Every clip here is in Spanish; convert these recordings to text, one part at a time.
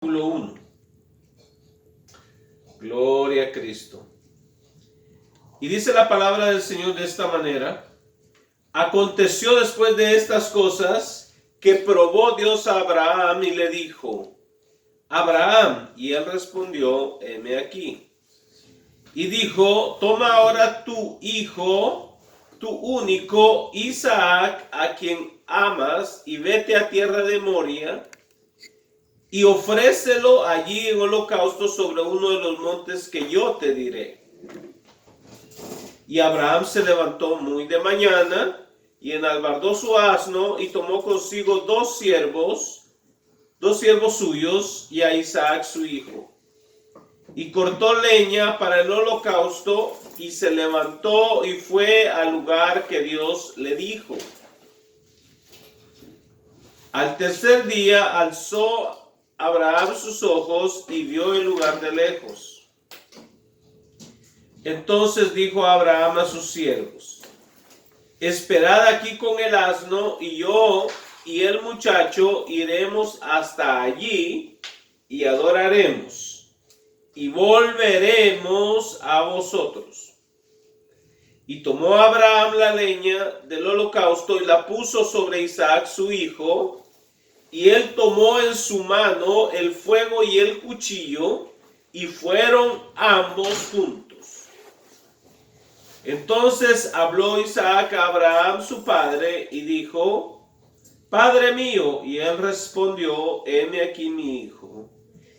1. Gloria a Cristo. Y dice la palabra del Señor de esta manera: aconteció después de estas cosas que probó Dios a Abraham y le dijo: Abraham, y él respondió: heme aquí. Y dijo: toma ahora tu hijo, tu único, Isaac, a quien amas, y vete a tierra de Moria, y ofrécelo allí en holocausto sobre uno de los montes que yo te diré. Y Abraham se levantó muy de mañana, y enalbardó su asno, y tomó consigo dos siervos suyos, y a Isaac su hijo. Y cortó leña para el holocausto, y se levantó y fue al lugar que Dios le dijo. Al tercer día alzó Abraham sus ojos y vio el lugar de lejos. Entonces dijo Abraham a sus siervos: esperad aquí con el asno, y yo y el muchacho iremos hasta allí y adoraremos, y volveremos a vosotros. Y tomó Abraham la leña del holocausto y la puso sobre Isaac su hijo, y él tomó en su mano el fuego y el cuchillo, y fueron ambos juntos. Entonces habló Isaac a Abraham su padre y dijo: Padre mío. Y él respondió: heme aquí mi hijo.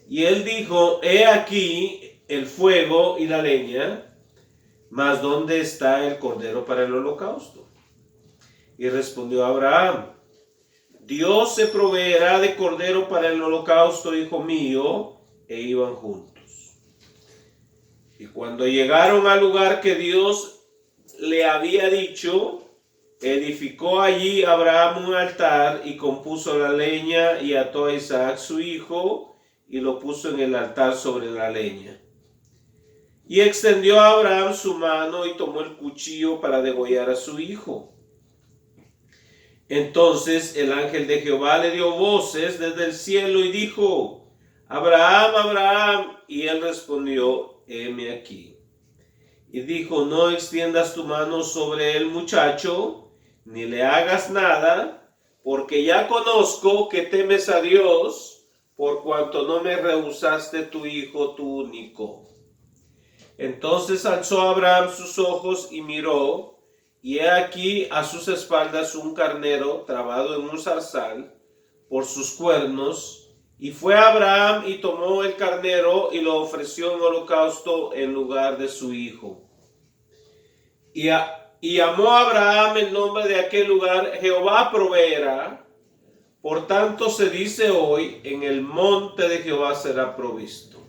Y él dijo: he aquí el fuego y la leña, mas ¿dónde está el cordero para el holocausto? Y respondió Abraham: Dios se proveerá de cordero para el holocausto, hijo mío. E iban juntos. Y cuando llegaron al lugar que Dios le había dicho, edificó allí Abraham un altar y compuso la leña y ató a Isaac su hijo y lo puso en el altar sobre la leña. Y extendió a Abraham su mano y tomó el cuchillo para degollar a su hijo. Entonces el ángel de Jehová le dio voces desde el cielo y dijo: Abraham, Abraham. Y él respondió: heme aquí. Y dijo: no extiendas tu mano sobre el muchacho, ni le hagas nada, porque ya conozco que temes a Dios, por cuanto no me rehusaste tu hijo, tu único. Entonces alzó Abraham sus ojos y miró, y he aquí a sus espaldas un carnero trabado en un zarzal por sus cuernos. Y fue Abraham y tomó el carnero y lo ofreció en holocausto en lugar de su hijo. Y llamó a Abraham el nombre de aquel lugar: Jehová proveerá. Por tanto se dice hoy: en el monte de Jehová será provisto.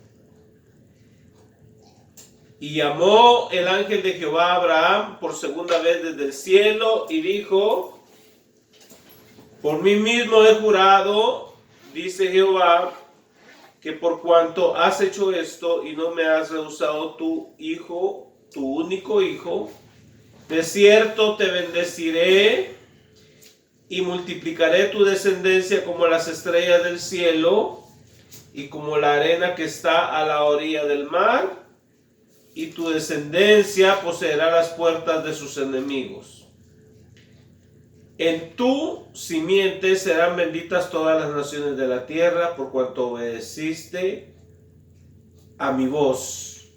Y llamó el ángel de Jehová a Abraham por segunda vez desde el cielo y dijo: por mí mismo he jurado, dice Jehová, que por cuanto has hecho esto y no me has rehusado tu hijo, tu único hijo, de cierto te bendeciré y multiplicaré tu descendencia como las estrellas del cielo y como la arena que está a la orilla del mar. Y tu descendencia poseerá las puertas de sus enemigos. En tu simiente serán benditas todas las naciones de la tierra, por cuanto obedeciste a mi voz.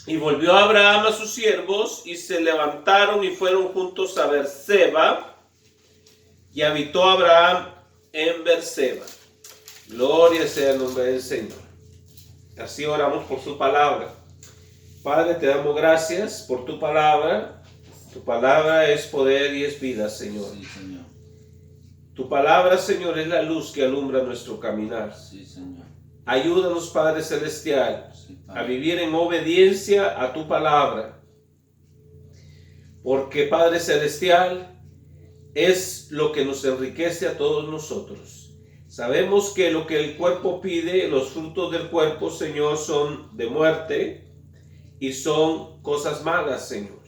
Y volvió Abraham a sus siervos, y se levantaron y fueron juntos a Berseba, y habitó Abraham en Berseba. Gloria sea el nombre del Señor. Así oramos por su palabra. Padre, te damos gracias por tu palabra. Tu palabra es poder y es vida, Señor. Sí, Señor. Tu palabra, Señor, es la luz que alumbra nuestro caminar. Sí, Señor. Ayúdanos, Padre Celestial, sí, a vivir en obediencia a tu palabra. Porque, Padre Celestial, es lo que nos enriquece a todos nosotros. Sabemos que lo que el cuerpo pide, los frutos del cuerpo, Señor, son de muerte y son cosas malas, Señor.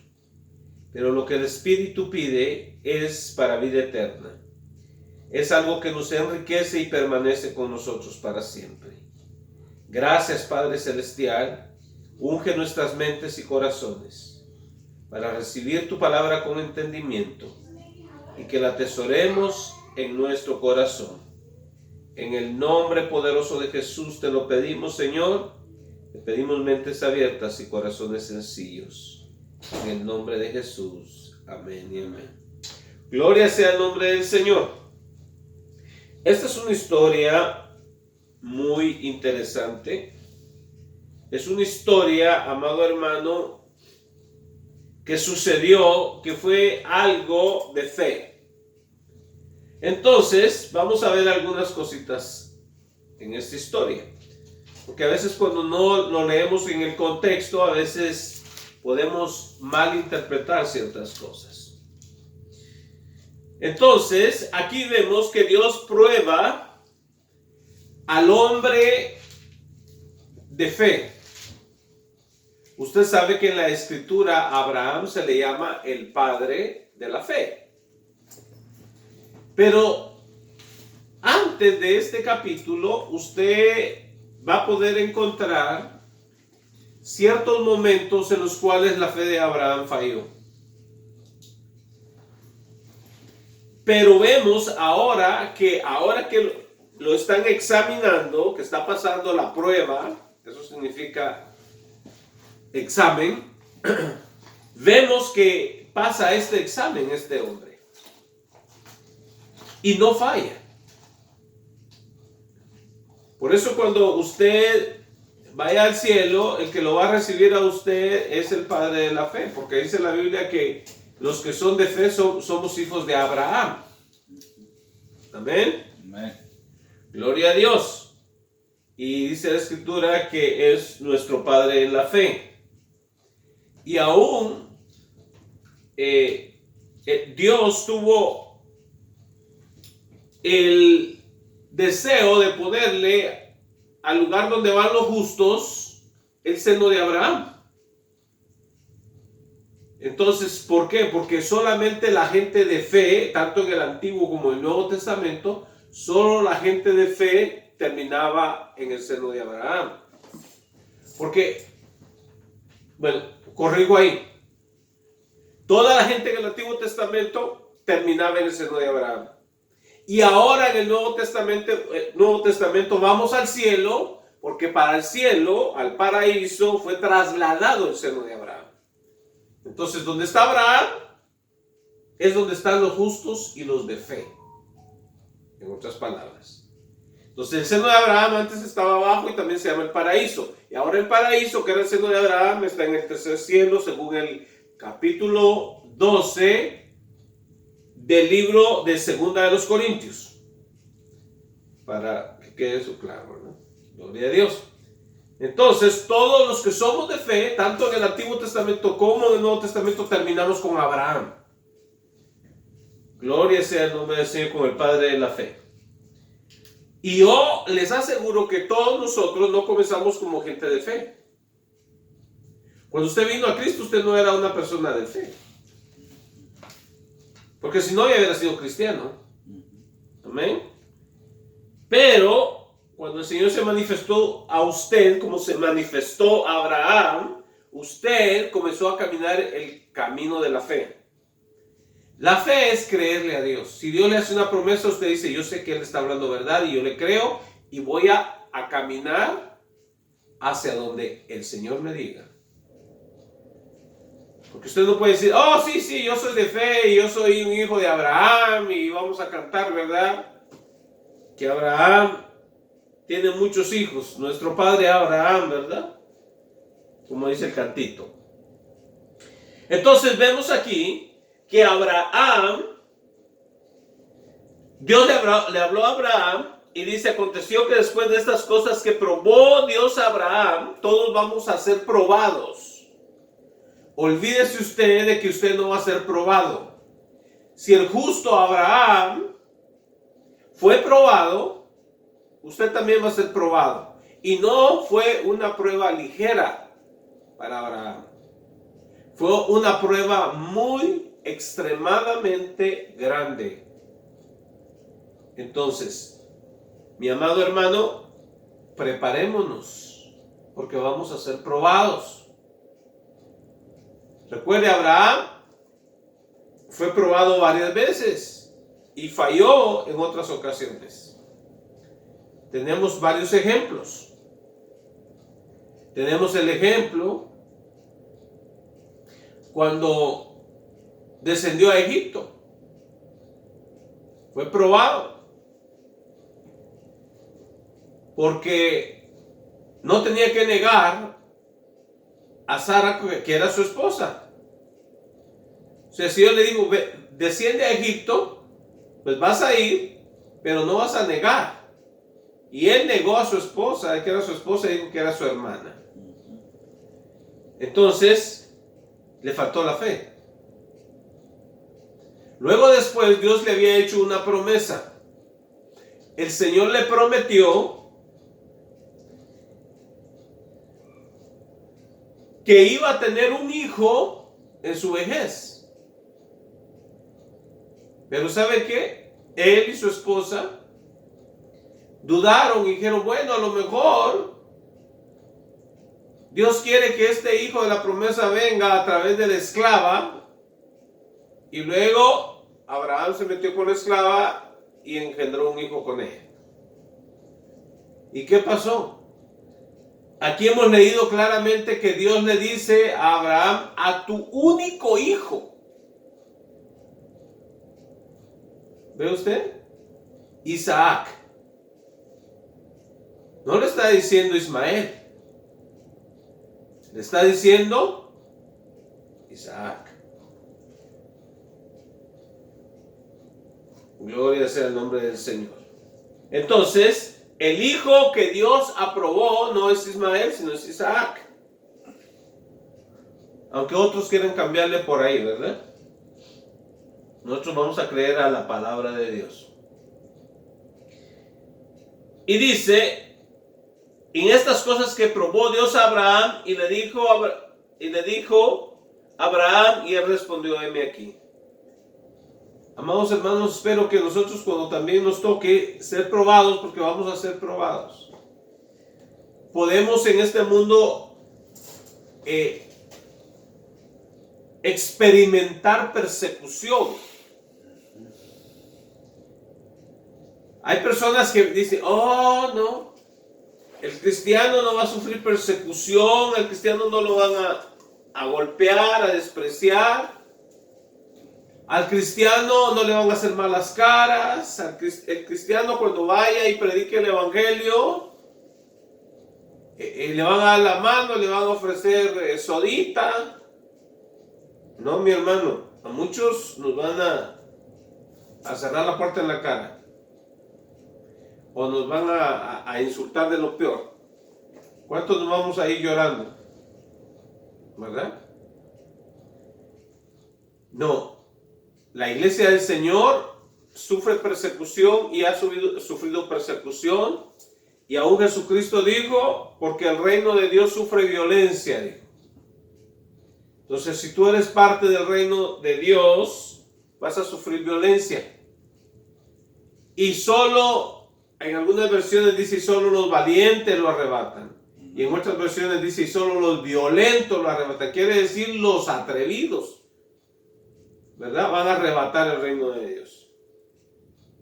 Pero lo que el Espíritu pide es para vida eterna. es algo que nos enriquece y permanece con nosotros para siempre. Gracias, Padre Celestial. Unge nuestras mentes y corazones para recibir tu palabra con entendimiento y que la atesoremos en nuestro corazón. En el nombre poderoso de Jesús te lo pedimos, Señor. Te pedimos mentes abiertas y corazones sencillos. En el nombre de Jesús. Amén y amén. Gloria sea el nombre del Señor. Esta es una historia muy interesante. Es una historia, amado hermano, que sucedió, que fue algo de fe. Entonces, vamos a ver algunas cositas en esta historia. Porque a veces cuando no lo leemos en el contexto, a veces podemos malinterpretar ciertas cosas. Entonces, aquí vemos que Dios prueba al hombre de fe. Usted sabe que en la escritura a Abraham se le llama el padre de la fe. Pero antes de este capítulo, usted va a poder encontrar ciertos momentos en los cuales la fe de Abraham falló. Pero vemos ahora que lo están examinando, que está pasando la prueba, eso significa examen, vemos que pasa este examen este hombre y no falla. Por eso cuando usted vaya al cielo, el que lo va a recibir a usted es el Padre de la fe, porque dice la Biblia que los que son de fe somos hijos de Abraham. Amén. Amén. Gloria a Dios. Y dice la escritura que es nuestro Padre en la fe. Y aún Dios tuvo el deseo de ponerle al lugar donde van los justos el seno de Abraham. Entonces, ¿por qué? Porque solamente la gente de fe, tanto en el Antiguo como en el Nuevo Testamento, solo la gente de fe terminaba en el seno de Abraham. Porque, bueno, corrijo ahí. Toda la gente en el Antiguo Testamento terminaba en el seno de Abraham. Y ahora en el Nuevo Testamento vamos al cielo, porque para el cielo, al paraíso, fue trasladado el seno de Abraham. Entonces, donde está Abraham, es donde están los justos y los de fe. En otras palabras. Entonces, el seno de Abraham antes estaba abajo y también se llama el paraíso. Y ahora el paraíso, que era el seno de Abraham, está en el tercer cielo, según el capítulo 12 del libro de Segunda de los Corintios. Para que quede eso claro, ¿no? Gloria a Dios. Entonces, todos los que somos de fe, tanto en el Antiguo Testamento como en el Nuevo Testamento, terminamos con Abraham. Gloria sea el nombre del Señor, con el Padre de la fe. Y yo les aseguro que todos nosotros no comenzamos como gente de fe. Cuando usted vino a Cristo, usted no era una persona de fe. Porque si no, ya hubiera sido cristiano. Amén. Pero cuando el Señor se manifestó a usted, como se manifestó a Abraham, usted comenzó a caminar el camino de la fe. La fe es creerle a Dios. Si Dios le hace una promesa, usted dice, yo sé que Él está hablando verdad y yo le creo y voy a caminar hacia donde el Señor me diga. Porque usted no puede decir, oh, sí, yo soy de fe y yo soy un hijo de Abraham y vamos a cantar, ¿verdad? Que Abraham tiene muchos hijos, nuestro padre Abraham, ¿verdad? Como dice el cantito. Entonces vemos aquí que Abraham, Dios le habló a Abraham y dice, aconteció que después de estas cosas que probó Dios a Abraham, todos vamos a ser probados. Olvídese usted de que usted no va a ser probado. Si el justo Abraham fue probado, usted también va a ser probado. Y no fue una prueba ligera para Abraham. Fue una prueba muy extremadamente grande. Entonces, mi amado hermano, preparémonos, porque vamos a ser probados. Recuerde, Abraham fue probado varias veces y falló en otras ocasiones. Tenemos varios ejemplos. Tenemos el ejemplo cuando descendió a Egipto. Fue probado porque no tenía que negar a Sara, que era su esposa. O sea, si yo le digo, desciende a Egipto, pues vas a ir, pero no vas a negar. Y él negó a su esposa, que era su esposa, y dijo que era su hermana. Entonces, le faltó la fe. Luego después, Dios le había hecho una promesa. El Señor le prometió que iba a tener un hijo en su vejez. Pero ¿sabe qué? Él y su esposa dudaron y dijeron, bueno, a lo mejor Dios quiere que este hijo de la promesa venga a través de la esclava. Y luego Abraham se metió con la esclava y engendró un hijo con ella. ¿Y qué pasó? Aquí hemos leído claramente que Dios le dice a Abraham, a tu único hijo. ¿Ve usted? Isaac. No le está diciendo Ismael. Le está diciendo Isaac. Gloria sea el nombre del Señor. Entonces, el hijo que Dios aprobó no es Ismael, sino es Isaac. Aunque otros quieren cambiarle por ahí, ¿verdad? Nosotros vamos a creer a la palabra de Dios. Y dice, en estas cosas que probó Dios a Abraham, y le dijo Abraham, y él respondió, heme aquí. Amados hermanos, espero que nosotros cuando también nos toque ser probados, porque vamos a ser probados, podemos en este mundo experimentar persecución. Hay personas que dicen, oh no, el cristiano no va a sufrir persecución, el cristiano no lo van a golpear, a despreciar. Al cristiano no le van a hacer malas caras. El cristiano cuando vaya y predique el evangelio, le van a dar la mano, le van a ofrecer sodita. No, mi hermano, a muchos nos van a cerrar la puerta en la cara. O nos van a insultar de lo peor. ¿Cuántos nos vamos a ir llorando? ¿Verdad? No. La iglesia del Señor sufre persecución y ha sufrido persecución. Y aún Jesucristo dijo, porque el reino de Dios sufre violencia, dijo. Entonces, si tú eres parte del reino de Dios, vas a sufrir violencia. Y solo, en algunas versiones dice, solo los valientes lo arrebatan. Y en otras versiones dice, solo los violentos lo arrebatan. Quiere decir los atrevidos, ¿verdad? Van a arrebatar el reino de Dios.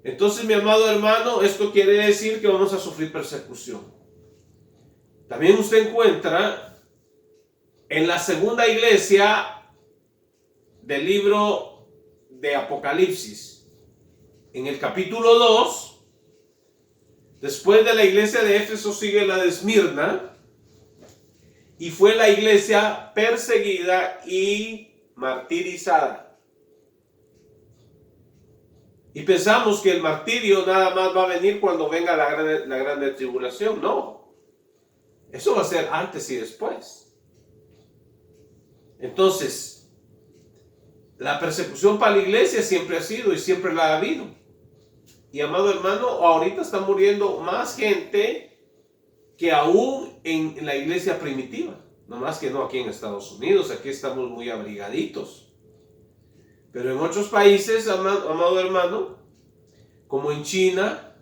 Entonces, mi amado hermano, esto quiere decir que vamos a sufrir persecución. También usted encuentra en la segunda iglesia del libro de Apocalipsis, en el capítulo 2, después de la iglesia de Éfeso sigue la de Esmirna, y fue la iglesia perseguida y martirizada. Y pensamos que el martirio nada más va a venir cuando venga la gran tribulación. No, eso va a ser antes y después. Entonces, la persecución para la iglesia siempre ha sido y siempre la ha habido. Y amado hermano, ahorita está muriendo más gente que aún en la iglesia primitiva. No más que no aquí en Estados Unidos, aquí estamos muy abrigaditos. Pero en otros países, amado hermano, como en China,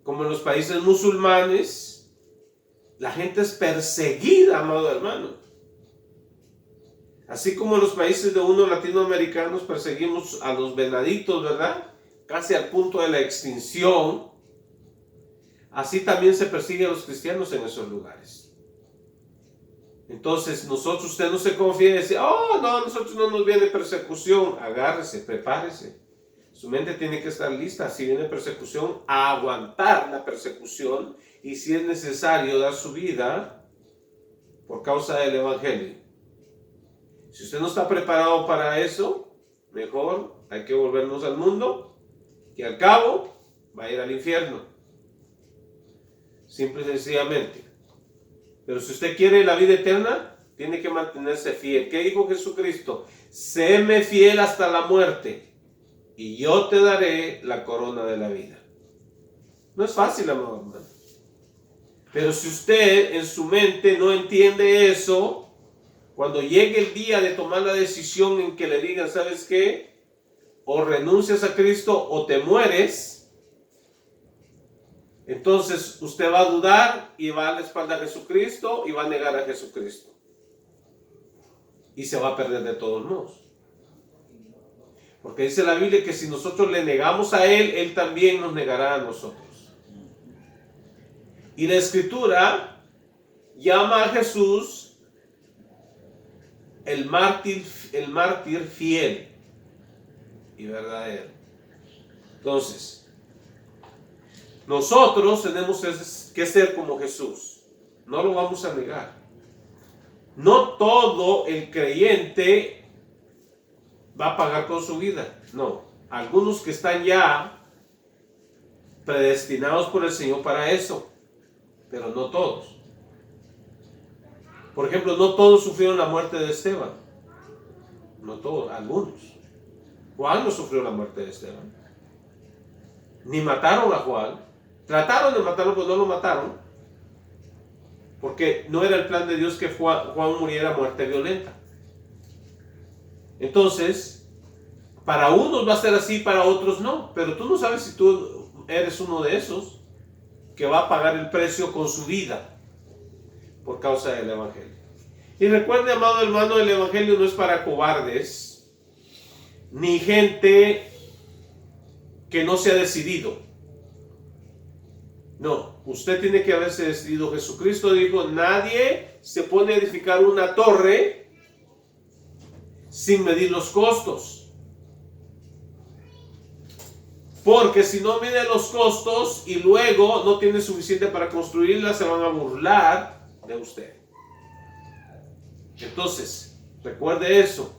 como en los países musulmanes, la gente es perseguida, amado hermano. Así como en los países de unos latinoamericanos perseguimos a los venaditos, ¿verdad? Casi al punto de la extinción. Así también se persigue a los cristianos en esos lugares. Entonces, usted no se confía y dice, oh, no, nosotros no nos viene persecución. Agárrese, prepárese. Su mente tiene que estar lista. Si viene persecución, a aguantar la persecución. Y si es necesario, dar su vida por causa del evangelio. Si usted no está preparado para eso, mejor hay que volvernos al mundo, que al cabo va a ir al infierno. Simple y sencillamente. Pero si usted quiere la vida eterna, tiene que mantenerse fiel. ¿Qué dijo Jesucristo? Séme fiel hasta la muerte, y yo te daré la corona de la vida. No es fácil, amado hermano. Pero si usted en su mente no entiende eso, cuando llegue el día de tomar la decisión en que le digan, ¿sabes qué? O renuncias a Cristo o te mueres. Entonces usted va a dudar y va a la espalda a Jesucristo y va a negar a Jesucristo. Y se va a perder de todos modos. Porque dice la Biblia que si nosotros le negamos a Él, Él también nos negará a nosotros. Y la Escritura llama a Jesús el mártir fiel y verdadero. Entonces, nosotros tenemos que ser como Jesús. No lo vamos a negar. No todo el creyente va a pagar con su vida. No. Algunos que están ya predestinados por el Señor para eso. Pero no todos. Por ejemplo, no todos sufrieron la muerte de Esteban. No todos, algunos. Juan no sufrió la muerte de Esteban. Ni mataron a Juan. Trataron de matarlo, pero no lo mataron. Porque no era el plan de Dios que Juan muriera muerte violenta. Entonces, para unos va a ser así, para otros no. Pero tú no sabes si tú eres uno de esos que va a pagar el precio con su vida por causa del evangelio. Y recuerde, amado hermano, el evangelio no es para cobardes ni gente que no se ha decidido. No, usted tiene que haberse decidido. Jesucristo dijo, nadie se pone a edificar una torre sin medir los costos. Porque si no mide los costos y luego no tiene suficiente para construirla, se van a burlar de usted. Entonces, recuerde eso.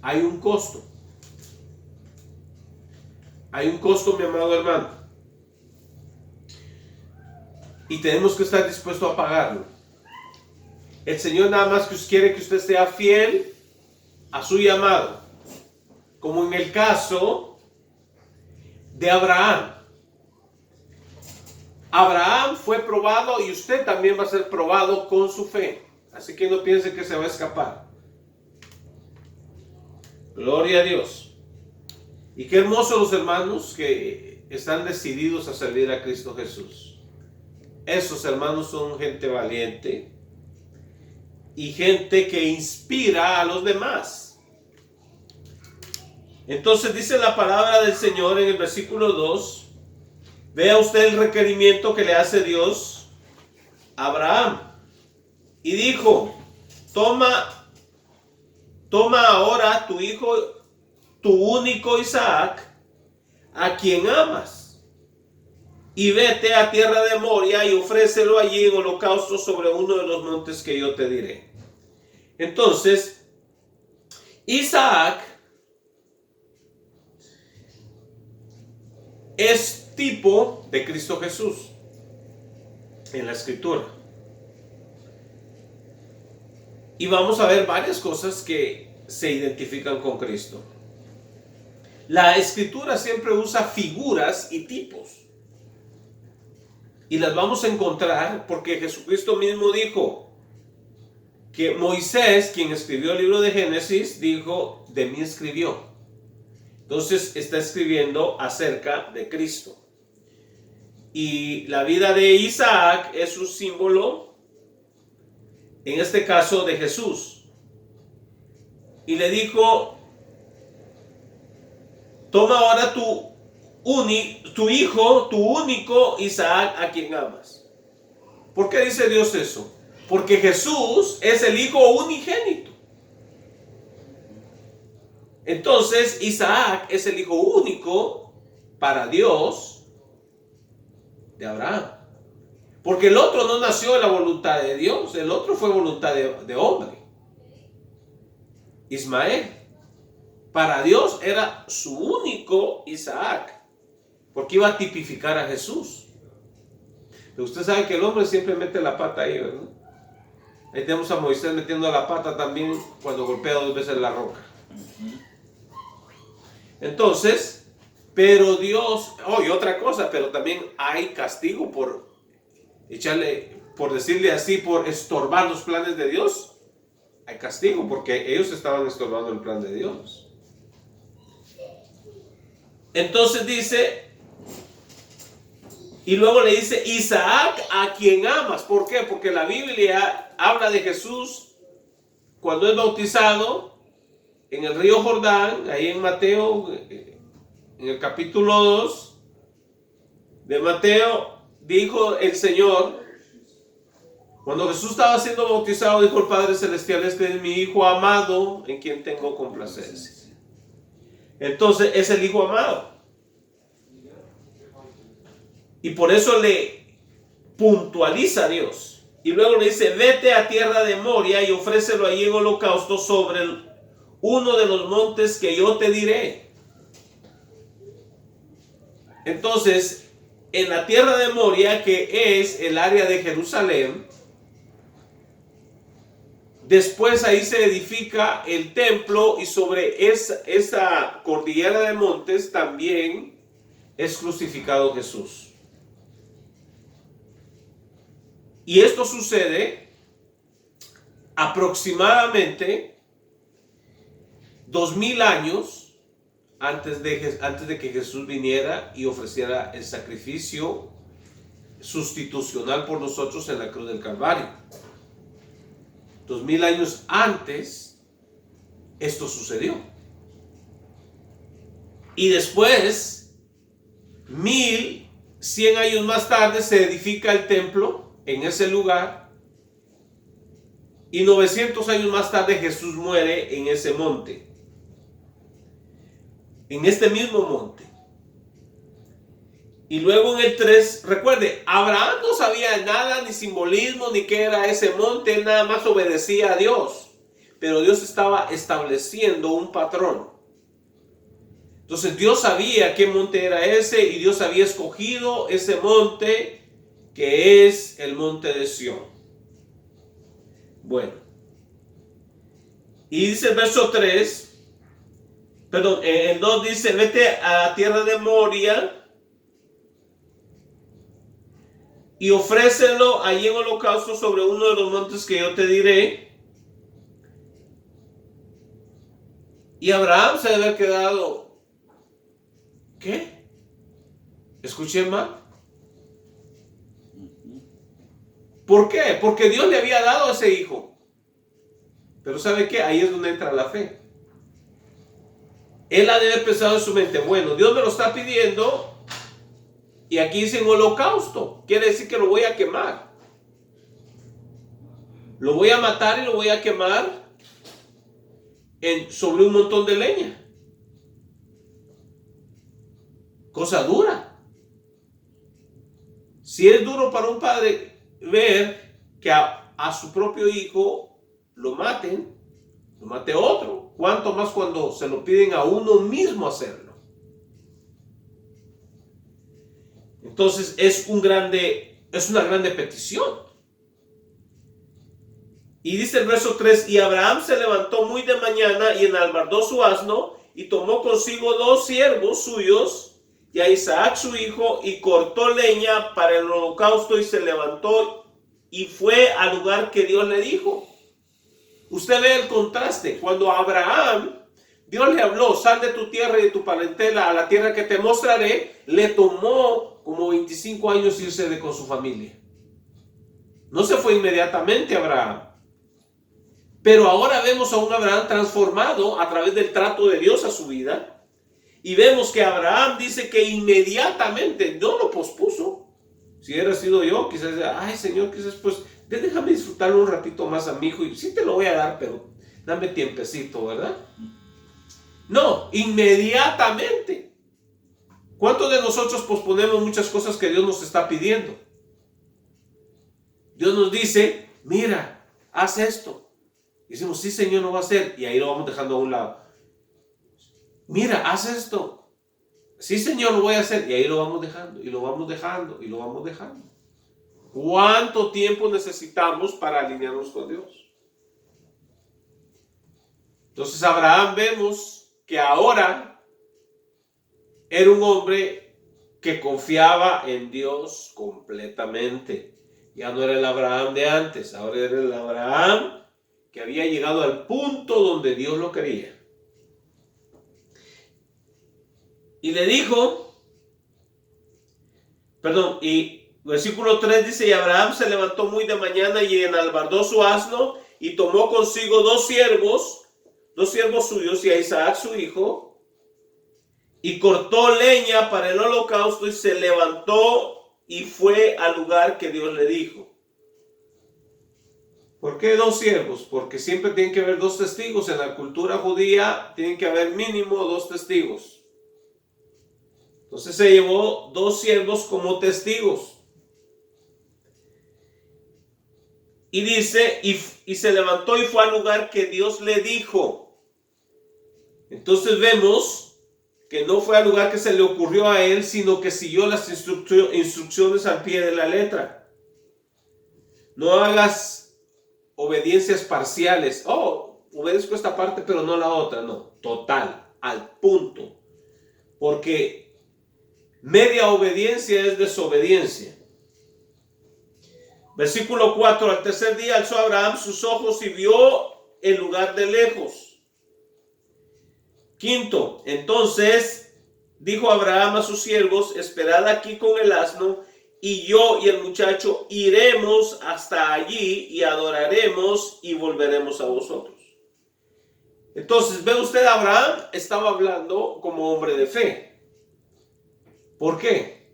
Hay un costo. Hay un costo, mi amado hermano. Y tenemos que estar dispuestos a pagarlo. El Señor nada más que quiere que usted sea fiel a su llamado. Como en el caso de Abraham. Abraham fue probado y usted también va a ser probado con su fe. Así que no piense que se va a escapar. Gloria a Dios. Y qué hermosos los hermanos que están decididos a servir a Cristo Jesús. Esos hermanos son gente valiente y gente que inspira a los demás. Entonces dice la palabra del Señor en el versículo 2. Vea usted el requerimiento que le hace Dios a Abraham. Y dijo, toma ahora tu hijo, tu único Isaac, a quien amas, y vete a tierra de Moria y ofrécelo allí en holocausto sobre uno de los montes que yo te diré. Entonces, Isaac es tipo de Cristo Jesús en la Escritura. Y vamos a ver varias cosas que se identifican con Cristo. La Escritura siempre usa figuras y tipos. Y las vamos a encontrar porque Jesucristo mismo dijo que Moisés, quien escribió el libro de Génesis, dijo, de mí escribió. Entonces está escribiendo acerca de Cristo. Y la vida de Isaac es un símbolo, en este caso, de Jesús. Y le dijo, toma ahora tu hijo, tu único Isaac, a quien amas. ¿Por qué dice Dios eso? Porque Jesús es el hijo unigénito. Entonces Isaac es el hijo único para Dios de Abraham. Porque el otro no nació en la voluntad de Dios, el otro fue voluntad de hombre. Ismael. Para Dios era su único Isaac, porque iba a tipificar a Jesús. Pero usted sabe que el hombre siempre mete la pata ahí, ¿verdad? Ahí tenemos a Moisés metiendo la pata también cuando golpea 2 veces la roca. Entonces, pero Dios, y otra cosa, pero también hay castigo por echarle, por decirle así, por estorbar los planes de Dios. Hay castigo porque ellos estaban estorbando el plan de Dios. Entonces dice, y luego le dice, Isaac, a quien amas. ¿Por qué? Porque la Biblia habla de Jesús cuando es bautizado en el río Jordán, ahí en Mateo, en el capítulo 2 de Mateo, dijo el Señor, cuando Jesús estaba siendo bautizado, dijo el Padre Celestial, este es mi Hijo amado, en quien tengo complacencia. Entonces es el Hijo amado. Y por eso le puntualiza a Dios. Y luego le dice, vete a tierra de Moria y ofrécelo allí en holocausto sobre uno de los montes que yo te diré. Entonces, en la tierra de Moria, que es el área de Jerusalén, después ahí se edifica el templo y sobre esa cordillera de montes también es crucificado Jesús. Y esto sucede aproximadamente 2000 años antes de que Jesús viniera y ofreciera el sacrificio sustitucional por nosotros en la cruz del Calvario. 2000 años antes esto sucedió. Y después, 1100 años más tarde, se edifica el templo en ese lugar. Y 900 años más tarde Jesús muere en ese monte. En este mismo monte. Y luego en el 3, recuerde, Abraham no sabía nada, ni simbolismo, ni qué era ese monte, él nada más obedecía a Dios. Pero Dios estaba estableciendo un patrón. Entonces Dios sabía qué monte era ese y Dios había escogido ese monte que es el monte de Sión. Bueno. Y dice el verso 3, perdón, el 2 dice, vete a la tierra de Moria y ofrécelo allí en holocausto sobre uno de los montes que yo te diré. Y Abraham se debe haber quedado, ¿qué? ¿Escuché mal? ¿Por qué? Porque Dios le había dado a ese hijo. Pero ¿sabe qué? Ahí es donde entra la fe. Él ha de haber pensado en su mente, bueno, Dios me lo está pidiendo y aquí dice en holocausto. Quiere decir que lo voy a quemar. Lo voy a matar y lo voy a quemar sobre un montón de leña. Cosa dura. Si es duro para un padre ver que a su propio hijo lo mate otro, cuánto más cuando se lo piden a uno mismo hacerlo. Entonces es una grande petición. Y dice el verso 3, y Abraham se levantó muy de mañana y enalbardó su asno y tomó consigo 2 siervos suyos y a Isaac su hijo, y cortó leña para el holocausto y se levantó y fue al lugar que Dios le dijo. Usted ve el contraste. Cuando Abraham Dios le habló, sal de tu tierra y de tu parentela a la tierra que te mostraré. Le tomó como 25 años irse de con su familia. No se fue inmediatamente Abraham. Pero ahora vemos a un Abraham transformado a través del trato de Dios a su vida. Y vemos que Abraham dice que inmediatamente no lo pospuso. Si hubiera sido yo, quizás, ay Señor, quizás pues déjame disfrutarlo un ratito más a mi hijo. Y sí te lo voy a dar, pero dame tiempecito, ¿verdad? No, inmediatamente. ¿Cuántos de nosotros posponemos muchas cosas que Dios nos está pidiendo? Dios nos dice, mira, haz esto. Y decimos, sí Señor, lo va a hacer. Y ahí lo vamos dejando a un lado. Mira, haz esto. Sí Señor, lo voy a hacer. Y ahí lo vamos dejando, y lo vamos dejando, y lo vamos dejando. ¿Cuánto tiempo necesitamos para alinearnos con Dios? Entonces Abraham vemos que ahora era un hombre que confiaba en Dios completamente. Ya no era el Abraham de antes, ahora era el Abraham que había llegado al punto donde Dios lo quería. Y le dijo, y versículo 3 dice, y Abraham se levantó muy de mañana y enalbardó su asno y tomó consigo dos siervos suyos y a Isaac su hijo, y cortó leña para el holocausto y se levantó y fue al lugar que Dios le dijo. ¿Por qué dos siervos? Porque siempre tienen que haber dos testigos. En la cultura judía tienen que haber mínimo dos testigos. Entonces se llevó dos siervos como testigos. Y dice, y se levantó y fue al lugar que Dios le dijo. Entonces vemos que no fue al lugar que se le ocurrió a él, sino que siguió las instrucciones al pie de la letra. No hagas obediencias parciales. Oh, obedezco esta parte pero no la otra. No, total, al punto. Porque media obediencia es desobediencia. Versículo 4. Al tercer día alzó Abraham sus ojos y vio el lugar de lejos. Quinto, entonces dijo Abraham a sus siervos, esperad aquí con el asno, y yo y el muchacho iremos hasta allí y adoraremos y volveremos a vosotros. Entonces, ve usted, Abraham estaba hablando como hombre de fe. ¿Por qué?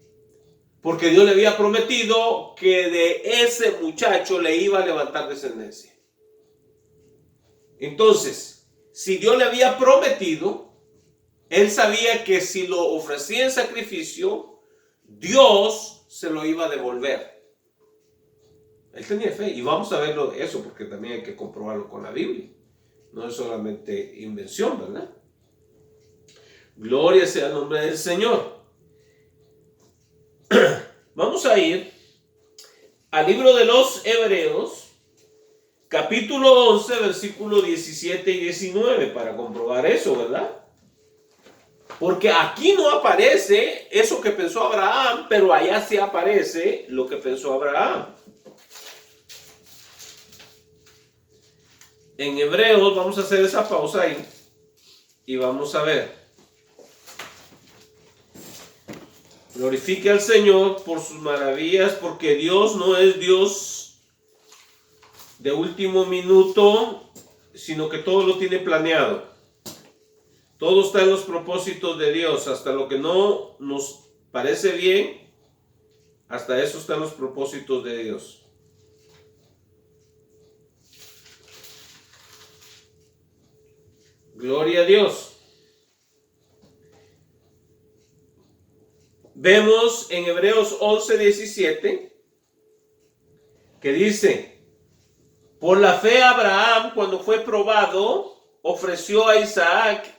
Porque Dios le había prometido que de ese muchacho le iba a levantar descendencia. Entonces, si Dios le había prometido, él sabía que si lo ofrecía en sacrificio, Dios se lo iba a devolver. Él tenía fe, y vamos a verlo de eso, porque también hay que comprobarlo con la Biblia. No es solamente invención, ¿verdad? Gloria sea el nombre del Señor. Vamos a ir al libro de los Hebreos, capítulo 11, versículos 17 y 19, para comprobar eso, ¿verdad? Porque aquí no aparece eso que pensó Abraham, pero allá sí aparece lo que pensó Abraham. En Hebreos vamos a hacer esa pausa ahí y vamos a ver. Glorifique al Señor por sus maravillas, porque Dios no es Dios de último minuto, sino que todo lo tiene planeado. Todo está en los propósitos de Dios, hasta lo que no nos parece bien, hasta eso están los propósitos de Dios. Gloria a Dios. Vemos en Hebreos 11:17 que dice, por la fe Abraham, cuando fue probado, ofreció a Isaac,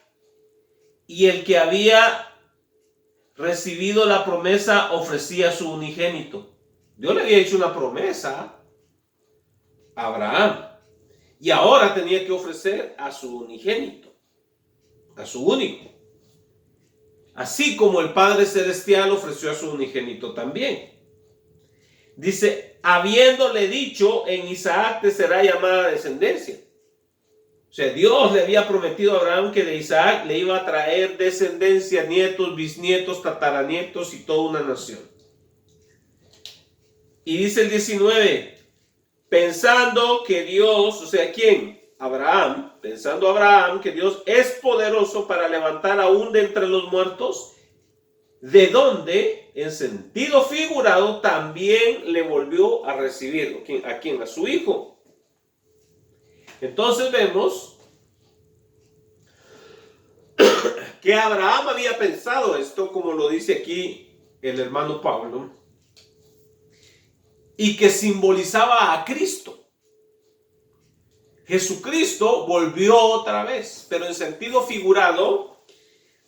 y el que había recibido la promesa ofrecía a su unigénito. Dios le había hecho una promesa a Abraham, y ahora tenía que ofrecer a su unigénito, a su único. Así como el Padre Celestial ofreció a su unigénito también. Dice, habiéndole dicho, en Isaac te será llamada descendencia. O sea, Dios le había prometido a Abraham que de Isaac le iba a traer descendencia, nietos, bisnietos, tataranietos y toda una nación. Y dice el 19, pensando que Dios, o sea, ¿quién? Abraham, pensando Abraham que Dios es poderoso para levantar aún de entre los muertos, de donde, en sentido figurado, también le volvió a recibir. ¿A quién? A su hijo. Entonces vemos que Abraham había pensado esto, como lo dice aquí el hermano Pablo, y que simbolizaba a Cristo. Jesucristo volvió otra vez, pero en sentido figurado,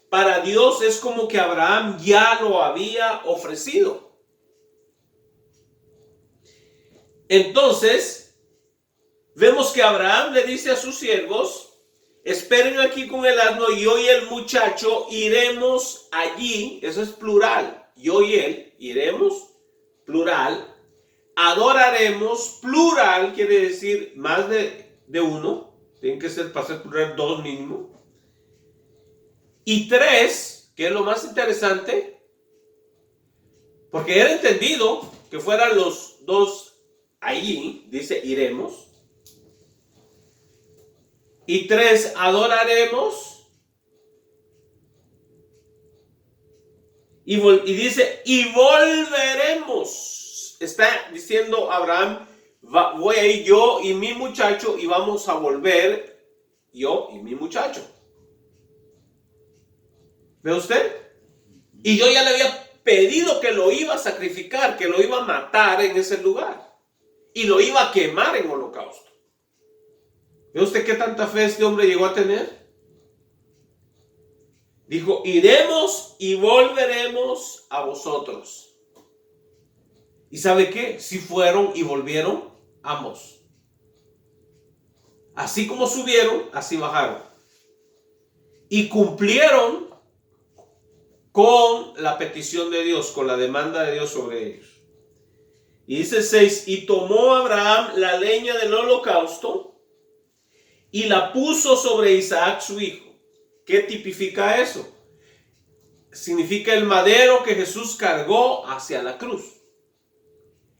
para Dios es como que Abraham ya lo había ofrecido. Entonces, vemos que Abraham le dice a sus siervos, esperen aquí con el asno, yo y el muchacho iremos allí, eso es plural, yo y él iremos, plural, adoraremos, plural quiere decir más de uno, tienen que ser, para ser plural, dos mínimo, y tres, que es lo más interesante, porque era entendido que fueran los dos allí, dice iremos, y tres, adoraremos, y dice, y volveremos. Está diciendo Abraham, voy a ir yo y mi muchacho y vamos a volver yo y mi muchacho. ¿Ve usted? Y yo ya le había pedido que lo iba a sacrificar, que lo iba a matar en ese lugar. Y lo iba a quemar en holocausto. ¿Ve usted qué tanta fe este hombre llegó a tener? Dijo, iremos y volveremos a vosotros. ¿Y sabe qué? Si fueron y volvieron ambos. Así como subieron, así bajaron. Y cumplieron con la petición de Dios, con la demanda de Dios sobre ellos. Y dice 6, y tomó Abraham la leña del holocausto y la puso sobre Isaac su hijo. ¿Qué tipifica eso? Significa el madero que Jesús cargó hacia la cruz.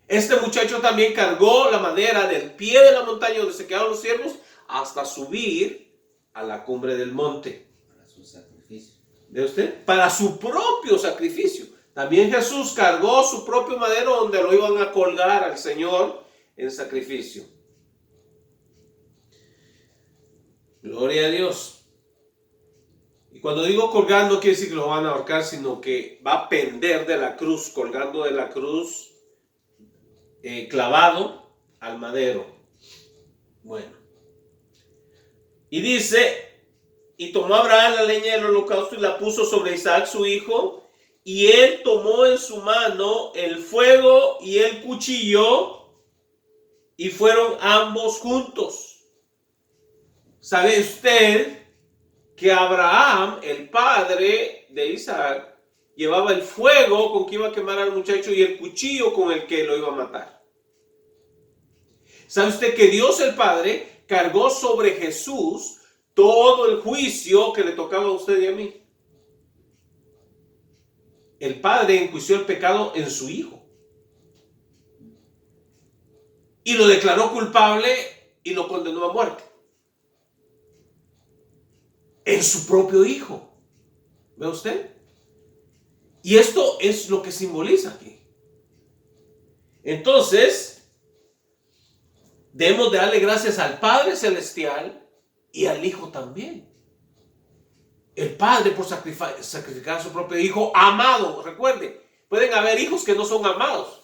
Este muchacho también cargó la madera del pie de la montaña donde se quedaron los siervos hasta subir a la cumbre del monte. Para su sacrificio. ¿De usted? Para su propio sacrificio. También Jesús cargó su propio madero donde lo iban a colgar al Señor en sacrificio. Gloria a Dios. Y cuando digo colgar no quiere decir que lo van a ahorcar, sino que va a pender de la cruz, colgando de la cruz, clavado al madero. Bueno. Y dice, y tomó Abraham la leña del holocausto y la puso sobre Isaac su hijo, y él tomó en su mano el fuego y el cuchillo, y fueron ambos juntos. ¿Sabe usted que Abraham, el padre de Isaac, llevaba el fuego con que iba a quemar al muchacho y el cuchillo con el que lo iba a matar? ¿Sabe usted que Dios el Padre cargó sobre Jesús todo el juicio que le tocaba a usted y a mí? El Padre enjuició el pecado en su Hijo y lo declaró culpable y lo condenó a muerte en su propio Hijo. ¿Ve usted? Y esto es lo que simboliza aquí. Entonces, debemos de darle gracias al Padre Celestial y al Hijo también. El Padre por sacrificar a su propio Hijo amado. Recuerde, pueden haber hijos que no son amados.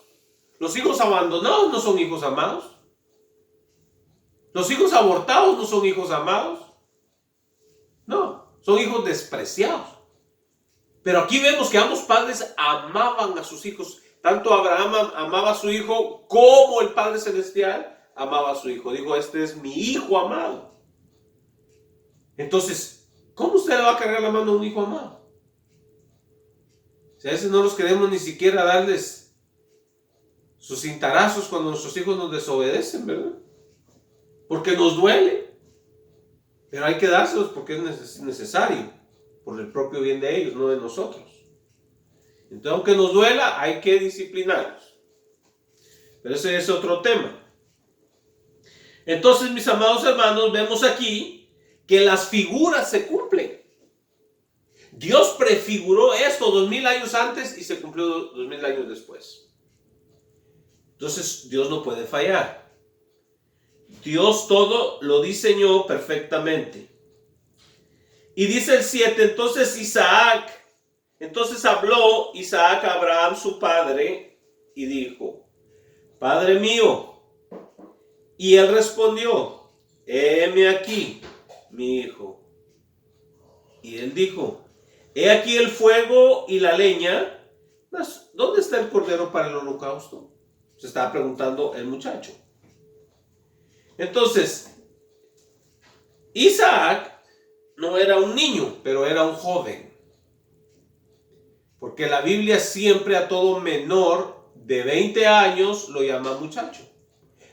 Los hijos abandonados no son hijos amados. Los hijos abortados no son hijos amados. No, son hijos despreciados. Pero aquí vemos que ambos padres amaban a sus hijos. Tanto Abraham amaba a su hijo como el Padre Celestial amaba a su hijo. Dijo, este es mi hijo amado. Entonces, ¿cómo usted le va a cargar la mano a un hijo amado? Si a veces no los queremos ni siquiera darles sus cintarazos cuando nuestros hijos nos desobedecen, ¿verdad? Porque nos duele. Pero hay que dárselos porque es necesario, por el propio bien de ellos, no de nosotros. Entonces, aunque nos duela, hay que disciplinarlos. Pero ese es otro tema. Entonces, mis amados hermanos, vemos aquí que las figuras se cumplen. Dios prefiguró esto 2000 años antes y se cumplió 2000 años después. Entonces, Dios no puede fallar. Dios todo lo diseñó perfectamente. Y dice el 7, entonces habló Isaac a Abraham su padre y dijo: Padre mío. Y él respondió: heme aquí, mi hijo. Y él dijo: he aquí el fuego y la leña, mas ¿dónde está el cordero para el holocausto? Se estaba preguntando el muchacho. Entonces, Isaac no era un niño, pero era un joven. Porque la Biblia siempre a todo menor de 20 años lo llama muchacho.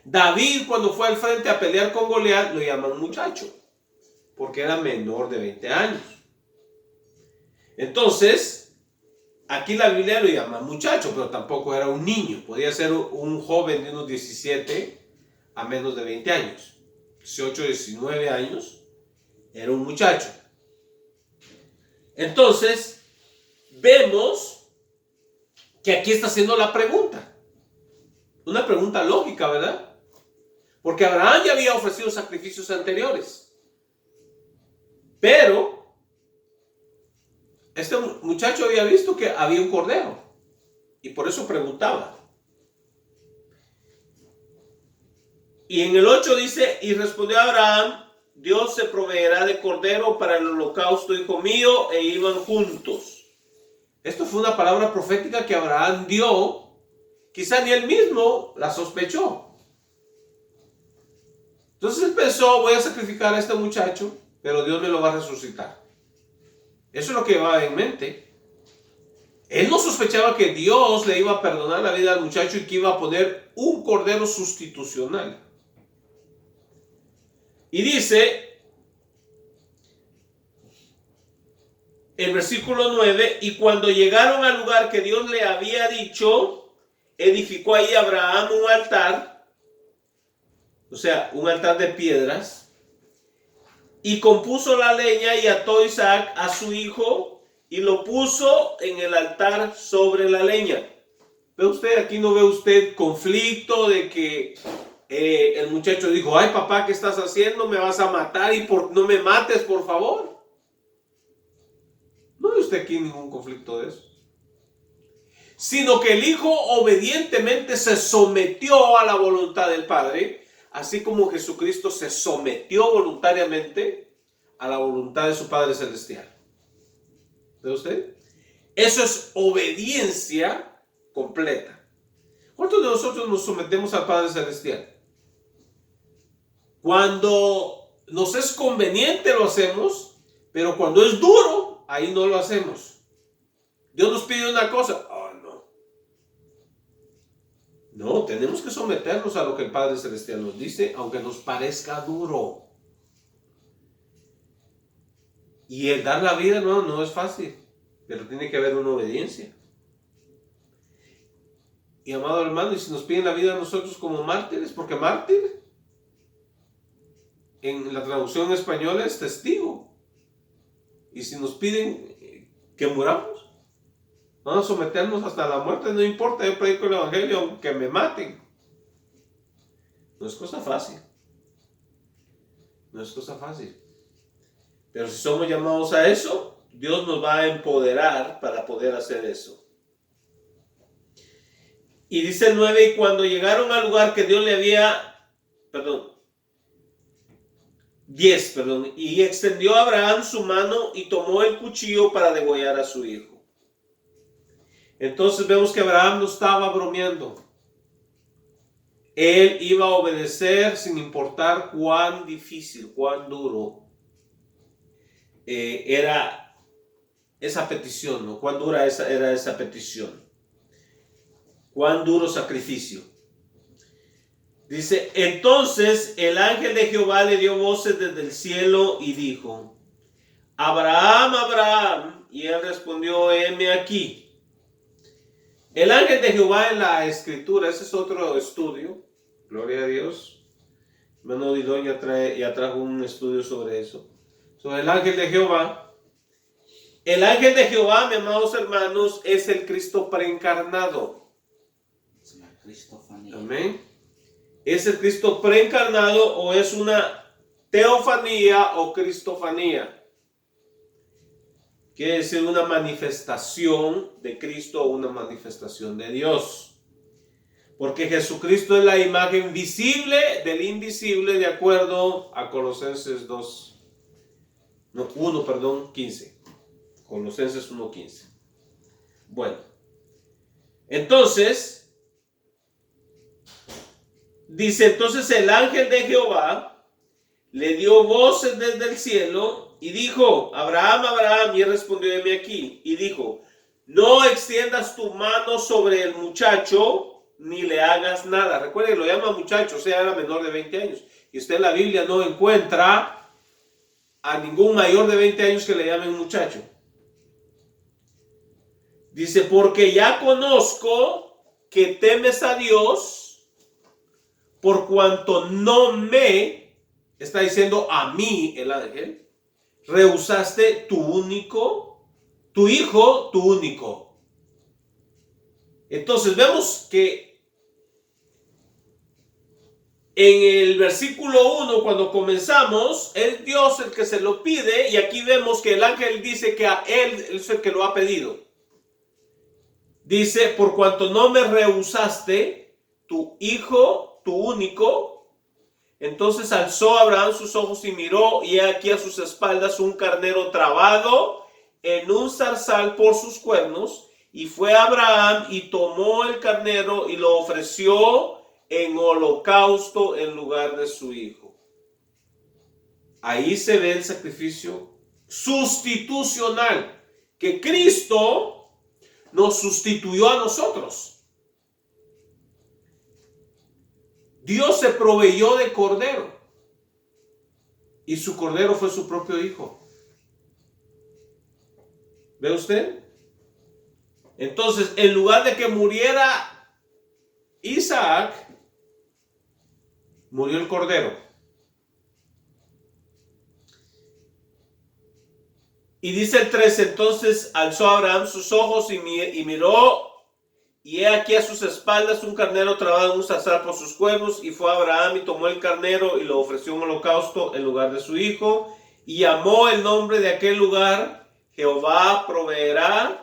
David, cuando fue al frente a pelear con Goliat, lo llaman muchacho, porque era menor de 20 años. Entonces, aquí la Biblia lo llama muchacho, pero tampoco era un niño. Podía ser un joven de unos 17 a menos de 20 años. 18, 19 años, era un muchacho. Entonces, vemos que aquí está haciendo la pregunta. Una pregunta lógica, ¿verdad? Porque Abraham ya había ofrecido sacrificios anteriores. Pero este muchacho había visto que había un cordero. Y por eso preguntaba. Y en el 8 dice: y respondió Abraham: Dios se proveerá de cordero para el holocausto, hijo mío. E iban juntos. Esto fue una palabra profética que Abraham dio. Quizá ni él mismo la sospechó. Entonces él pensó: voy a sacrificar a este muchacho, pero Dios me lo va a resucitar. Eso es lo que llevaba en mente. Él no sospechaba que Dios le iba a perdonar la vida al muchacho y que iba a poner un cordero sustitucional. Y dice el versículo 9: y cuando llegaron al lugar que Dios le había dicho, edificó ahí Abraham un altar. O sea, un altar de piedras, y compuso la leña y ató Isaac a su hijo y lo puso en el altar sobre la leña. ¿Ve usted? Aquí no ve usted conflicto de que el muchacho dijo: ay papá, ¿qué estás haciendo? Me vas a matar y no me mates, por favor. No ve usted aquí ningún conflicto de eso. Sino que el hijo obedientemente se sometió a la voluntad del padre, así como Jesucristo se sometió voluntariamente a la voluntad de su Padre Celestial. ¿Ve usted? Eso es obediencia completa. ¿Cuántos de nosotros nos sometemos al Padre Celestial? Cuando nos es conveniente lo hacemos, pero cuando es duro, ahí no lo hacemos. Dios nos pide una cosa. No, tenemos que someternos a lo que el Padre Celestial nos dice, aunque nos parezca duro. Y el dar la vida no es fácil, pero tiene que haber una obediencia. Y amado hermano, y si nos piden la vida a nosotros como mártires, porque mártir en la traducción española es testigo. Y si nos piden que muramos, vamos a someternos hasta la muerte, no importa, yo predico el evangelio aunque me maten. No es cosa fácil. No es cosa fácil. Pero si somos llamados a eso, Dios nos va a empoderar para poder hacer eso. Y dice el 9, y cuando llegaron al lugar que Dios le había, 10, y extendió a Abraham su mano y tomó el cuchillo para degollar a su hijo. Entonces vemos que Abraham no estaba bromeando. Él iba a obedecer sin importar cuán difícil, cuán duro era esa petición, ¿no? Cuán dura era esa petición. Cuán duro sacrificio. Dice, entonces el ángel de Jehová le dio voces desde el cielo y dijo, Abraham, Abraham. Y él respondió, heme aquí. El ángel de Jehová en la escritura, ese es otro estudio. Gloria a Dios. Hermano Didón ya trajo un estudio sobre eso. Sobre el ángel de Jehová. El ángel de Jehová, mis amados hermanos, es el Cristo preencarnado. Es la cristofanía. Amén. ¿Es el Cristo preencarnado o es una teofanía o cristofanía? Quiere decir una manifestación de Cristo o una manifestación de Dios. Porque Jesucristo es la imagen visible del invisible de acuerdo a Colosenses 15. Colosenses 1:15. Bueno, entonces, dice, entonces el ángel de Jehová le dio voces desde el cielo y dijo, Abraham, Abraham, y él respondió, heme aquí, y dijo, no extiendas tu mano sobre el muchacho, ni le hagas nada. Recuerde, lo llama muchacho, o sea, era menor de 20 años. Y usted en la Biblia no encuentra a ningún mayor de 20 años que le llamen muchacho. Dice, porque ya conozco que temes a Dios, por cuanto no me, está diciendo a mí el ángel, rehusaste tu único, tu hijo, tu único. Entonces vemos que en el versículo 1, cuando comenzamos, es Dios el que se lo pide, y aquí vemos que el ángel dice que a él es el que lo ha pedido. Dice, por cuanto no me rehusaste tu hijo, tu único. Entonces alzó Abraham sus ojos y miró, y he aquí a sus espaldas un carnero trabado en un zarzal por sus cuernos. Y fue Abraham y tomó el carnero y lo ofreció en holocausto en lugar de su hijo. Ahí se ve el sacrificio sustitucional, que Cristo nos sustituyó a nosotros. Dios se proveyó de cordero y su cordero fue su propio hijo. ¿Ve usted? Entonces, en lugar de que muriera Isaac, murió el cordero. Y dice el 13, entonces alzó Abraham sus ojos y miró, y he aquí a sus espaldas un carnero trabado en un zarzal por sus cuernos, y fue Abraham y tomó el carnero y lo ofreció en holocausto en lugar de su hijo, y llamó el nombre de aquel lugar, Jehová proveerá.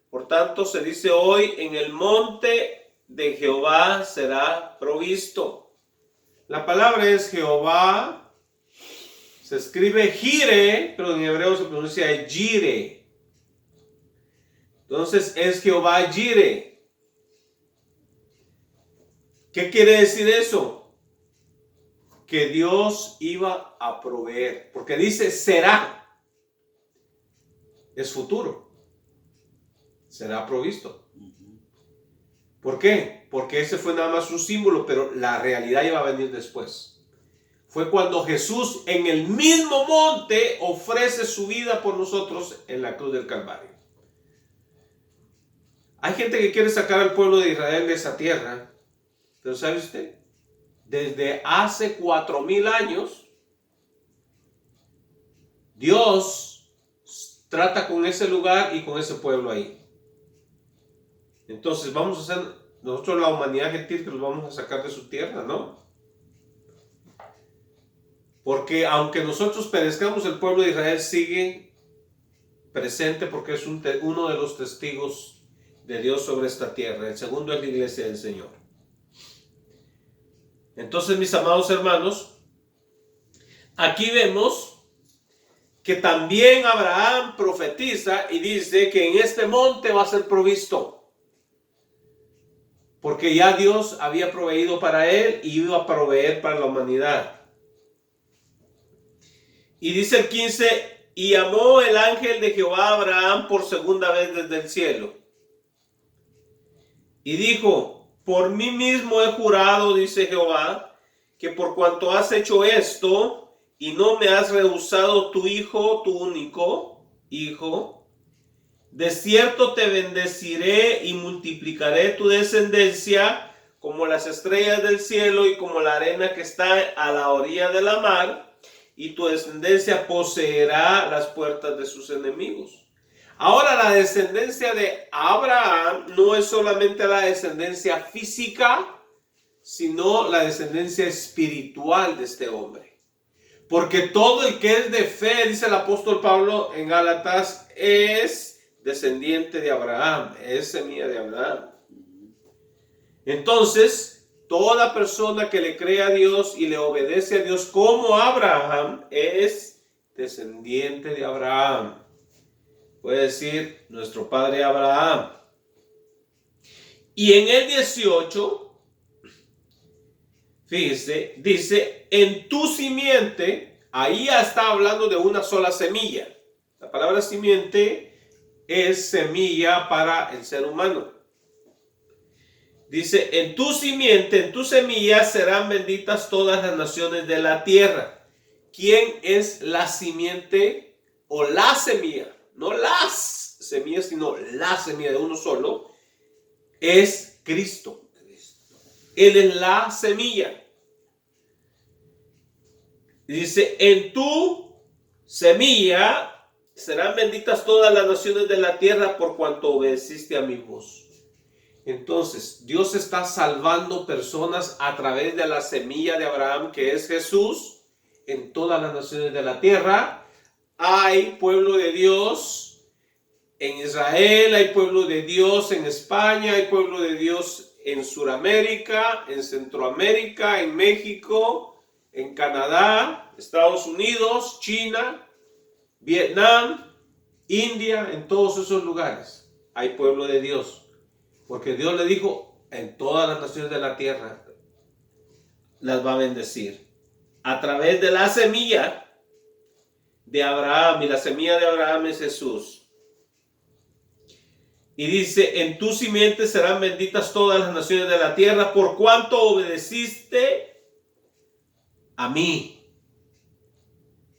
Por tanto se dice hoy, en el monte de Jehová será provisto. La palabra es Jehová. Se escribe Jire, pero en hebreo se pronuncia Jire. Entonces es Jehová Jire. ¿Qué quiere decir eso? Que Dios iba a proveer. Porque dice será. Es futuro. Será provisto. ¿Por qué? Porque ese fue nada más un símbolo, pero la realidad iba a venir después. Fue cuando Jesús en el mismo monte ofrece su vida por nosotros en la cruz del Calvario. Hay gente que quiere sacar al pueblo de Israel de esa tierra, pero ¿sabe usted? Desde hace 4,000 años, Dios trata con ese lugar y con ese pueblo ahí. Entonces vamos a hacer, nosotros la humanidad gentil, que los vamos a sacar de su tierra, ¿no? Porque aunque nosotros perezcamos, el pueblo de Israel sigue presente porque es uno de los testigos de Dios sobre esta tierra. El segundo es la iglesia del Señor. Entonces, mis amados hermanos, aquí vemos que también Abraham profetiza y dice que en este monte va a ser provisto. Porque ya Dios había proveído para él y iba a proveer para la humanidad. Y dice el 15, y llamó el ángel de Jehová a Abraham por segunda vez desde el cielo. Y dijo, por mí mismo he jurado, dice Jehová, que por cuanto has hecho esto y no me has rehusado tu hijo, tu único hijo, de cierto te bendeciré y multiplicaré tu descendencia como las estrellas del cielo y como la arena que está a la orilla de la mar, y tu descendencia poseerá las puertas de sus enemigos. Ahora, la descendencia de Abraham no es solamente la descendencia física, sino la descendencia espiritual de este hombre. Porque todo el que es de fe, dice el apóstol Pablo en Gálatas, es descendiente de Abraham, es semilla de Abraham. Entonces, toda persona que le cree a Dios y le obedece a Dios como Abraham es descendiente de Abraham. Puede decir nuestro padre Abraham. Y en el 18, fíjese, dice, en tu simiente, ahí ya está hablando de una sola semilla. La palabra simiente es semilla para el ser humano. Dice, en tu simiente, en tu semilla serán benditas todas las naciones de la tierra. ¿Quién es la simiente o la semilla? No las semillas, sino la semilla de uno solo. Es Cristo. Él es la semilla. Dice, en tu semilla serán benditas todas las naciones de la tierra por cuanto obedeciste a mi voz. Entonces, Dios está salvando personas a través de la semilla de Abraham, que es Jesús, en todas las naciones de la tierra. Hay pueblo de Dios en Israel, hay pueblo de Dios en España, hay pueblo de Dios en Sudamérica, en Centroamérica, en México, en Canadá, Estados Unidos, China, Vietnam, India, en todos esos lugares hay pueblo de Dios. Porque Dios le dijo, en todas las naciones de la tierra las va a bendecir. A través de la semilla de Abraham, y la semilla de Abraham es Jesús. Y dice, en tu simiente serán benditas todas las naciones de la tierra, por cuanto obedeciste a mí.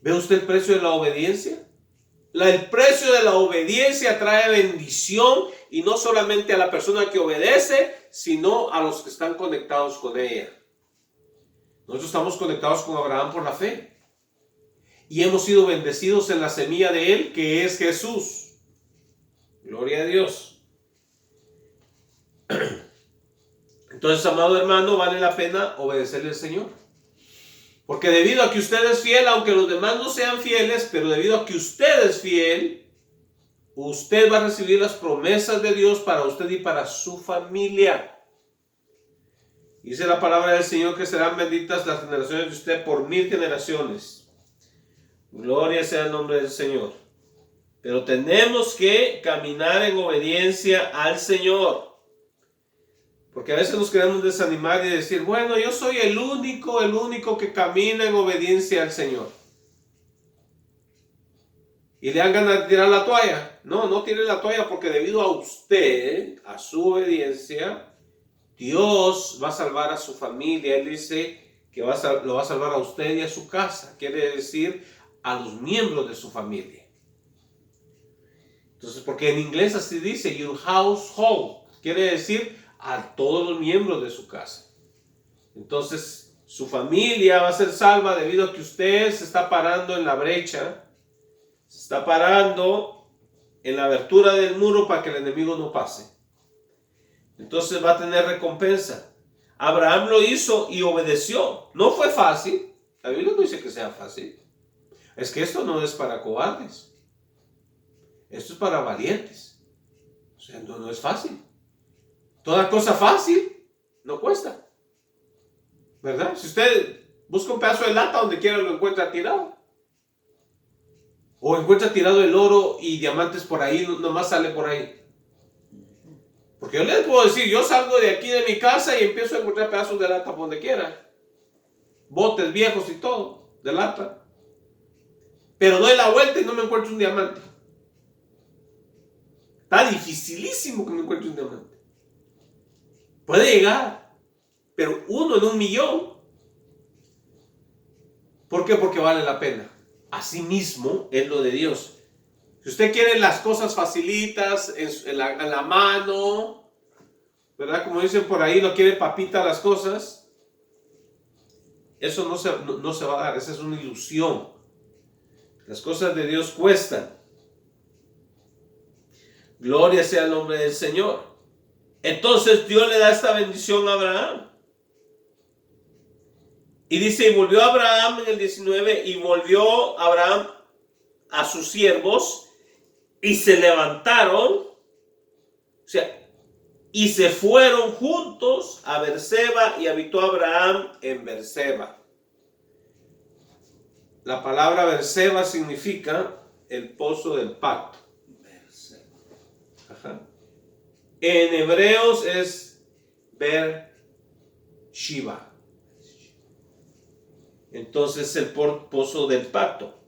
¿Ve usted el precio de la obediencia? El precio de la obediencia trae bendición, y no solamente a la persona que obedece, sino a los que están conectados con ella. Nosotros estamos conectados con Abraham por la fe. Y hemos sido bendecidos en la semilla de él, que es Jesús. Gloria a Dios. Entonces, amado hermano, vale la pena obedecerle al Señor. Porque debido a que usted es fiel, aunque los demás no sean fieles, pero debido a que usted es fiel, usted va a recibir las promesas de Dios para usted y para su familia. Dice la palabra del Señor que serán benditas las generaciones de usted por 1000 generaciones. Gloria sea el nombre del Señor. Pero tenemos que caminar en obediencia al Señor. Porque a veces nos queremos desanimar y decir, bueno, yo soy el único que camina en obediencia al Señor. Y le dan ganas de tirar la toalla. No, no tire la toalla, porque debido a usted, a su obediencia, Dios va a salvar a su familia. Él dice que lo va a salvar a usted y a su casa. Quiere decir a los miembros de su familia. Entonces, porque en inglés así dice, your household. Quiere decir a todos los miembros de su casa. Entonces, su familia va a ser salva debido a que usted se está parando en la brecha. Se está parando en la abertura del muro para que el enemigo no pase. Entonces va a tener recompensa. Abraham lo hizo y obedeció. No fue fácil. La Biblia no dice que sea fácil. Es que esto no es para cobardes. Esto es para valientes. O sea, no es fácil. Toda cosa fácil no cuesta. ¿Verdad? Si usted busca un pedazo de lata donde quiera lo encuentra tirado. O encuentra tirado el oro y diamantes por ahí, nomás sale por ahí. Porque yo les puedo decir, yo salgo de aquí de mi casa y empiezo a encontrar pedazos de lata por donde quiera. Botes viejos y todo, de lata. Pero doy la vuelta y no me encuentro un diamante. Está dificilísimo que me encuentre un diamante. Puede llegar, pero 1 en 1,000,000. ¿Por qué? Porque vale la pena. Asimismo es lo de Dios. Si usted quiere las cosas facilitas en la mano, ¿verdad? Como dicen por ahí, lo quiere papita las cosas. Eso no se va a dar, esa es una ilusión. Las cosas de Dios cuestan. Gloria sea el nombre del Señor. Entonces Dios le da esta bendición a Abraham. Y dice, y volvió Abraham en el 19, y volvió Abraham a sus siervos, y se levantaron, o sea, y se fueron juntos a Berseba, y habitó Abraham en Berseba. La palabra Berseba significa el pozo del pacto. Ajá. En hebreos es Bershiva. Entonces el pozo del pacto.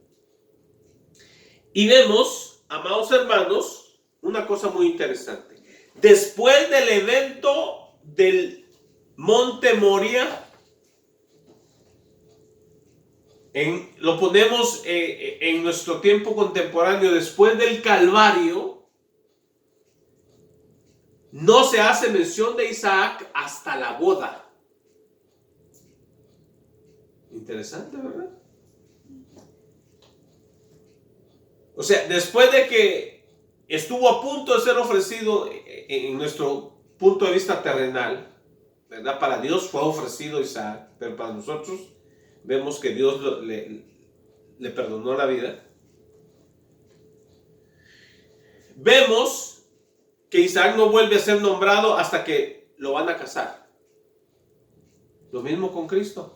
Y vemos, amados hermanos, una cosa muy interesante. Después del evento del Monte Moria, lo ponemos en nuestro tiempo contemporáneo, después del Calvario, no se hace mención de Isaac hasta la boda. Interesante, ¿verdad? O sea, después de que estuvo a punto de ser ofrecido en nuestro punto de vista terrenal, ¿verdad? Para Dios fue ofrecido Isaac, pero para nosotros vemos que Dios le perdonó la vida. Vemos que Isaac no vuelve a ser nombrado hasta que lo van a casar. Lo mismo con Cristo.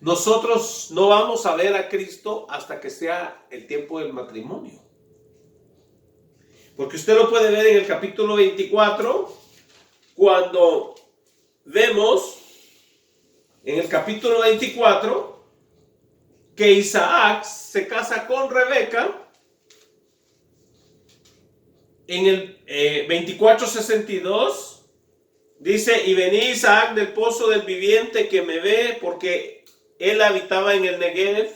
Nosotros no vamos a ver a Cristo hasta que sea el tiempo del matrimonio. Porque usted lo puede ver en el capítulo 24, cuando vemos en el capítulo 24 que Isaac se casa con Rebeca. En el 24:62 dice, y venía Isaac del pozo del viviente que me ve, porque él habitaba en el Negev,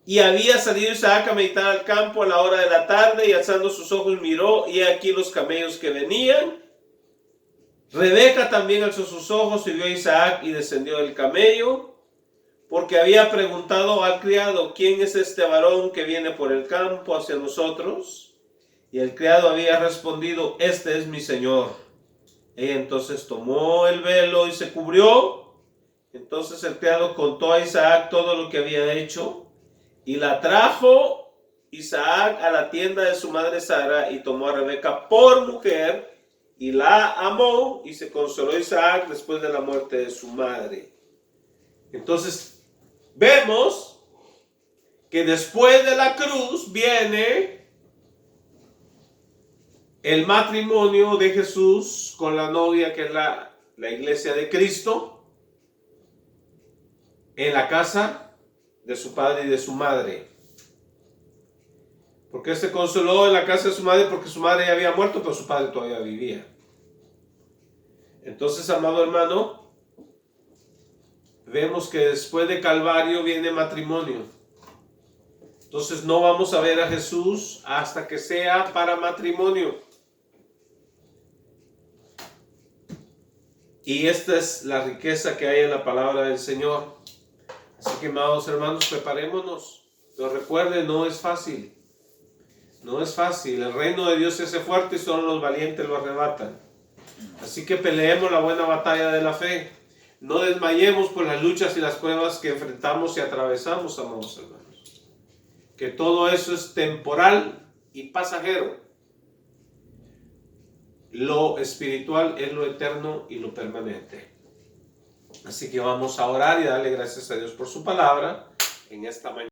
y había salido Isaac a meditar al campo a la hora de la tarde, y alzando sus ojos miró, y aquí los camellos que venían. Rebeca también alzó sus ojos y vio a Isaac y descendió del camello, porque había preguntado al criado, ¿quién es este varón que viene por el campo hacia nosotros? Y el criado había respondido, este es mi señor. Ella entonces tomó el velo y se cubrió. Entonces el criado contó a Isaac todo lo que había hecho, y la trajo Isaac a la tienda de su madre Sara, y tomó a Rebeca por mujer, y la amó, y se consoló Isaac después de la muerte de su madre. Entonces vemos que después de la cruz viene el matrimonio de Jesús con la novia, que es la iglesia de Cristo, en la casa de su padre y de su madre. Porque se consoló en la casa de su madre, porque su madre ya había muerto, pero su padre todavía vivía. Entonces, amado hermano, vemos que después de Calvario viene matrimonio. Entonces no vamos a ver a Jesús hasta que sea para matrimonio. Y esta es la riqueza que hay en la palabra del Señor. Así que, amados hermanos, preparémonos. Pero recuerden, no es fácil. No es fácil. El reino de Dios se hace fuerte y solo los valientes lo arrebatan. Así que peleemos la buena batalla de la fe. No desmayemos por las luchas y las pruebas que enfrentamos y atravesamos, amados hermanos. Que todo eso es temporal y pasajero. Lo espiritual es lo eterno y lo permanente. Así que vamos a orar y darle gracias a Dios por su palabra en esta mañana.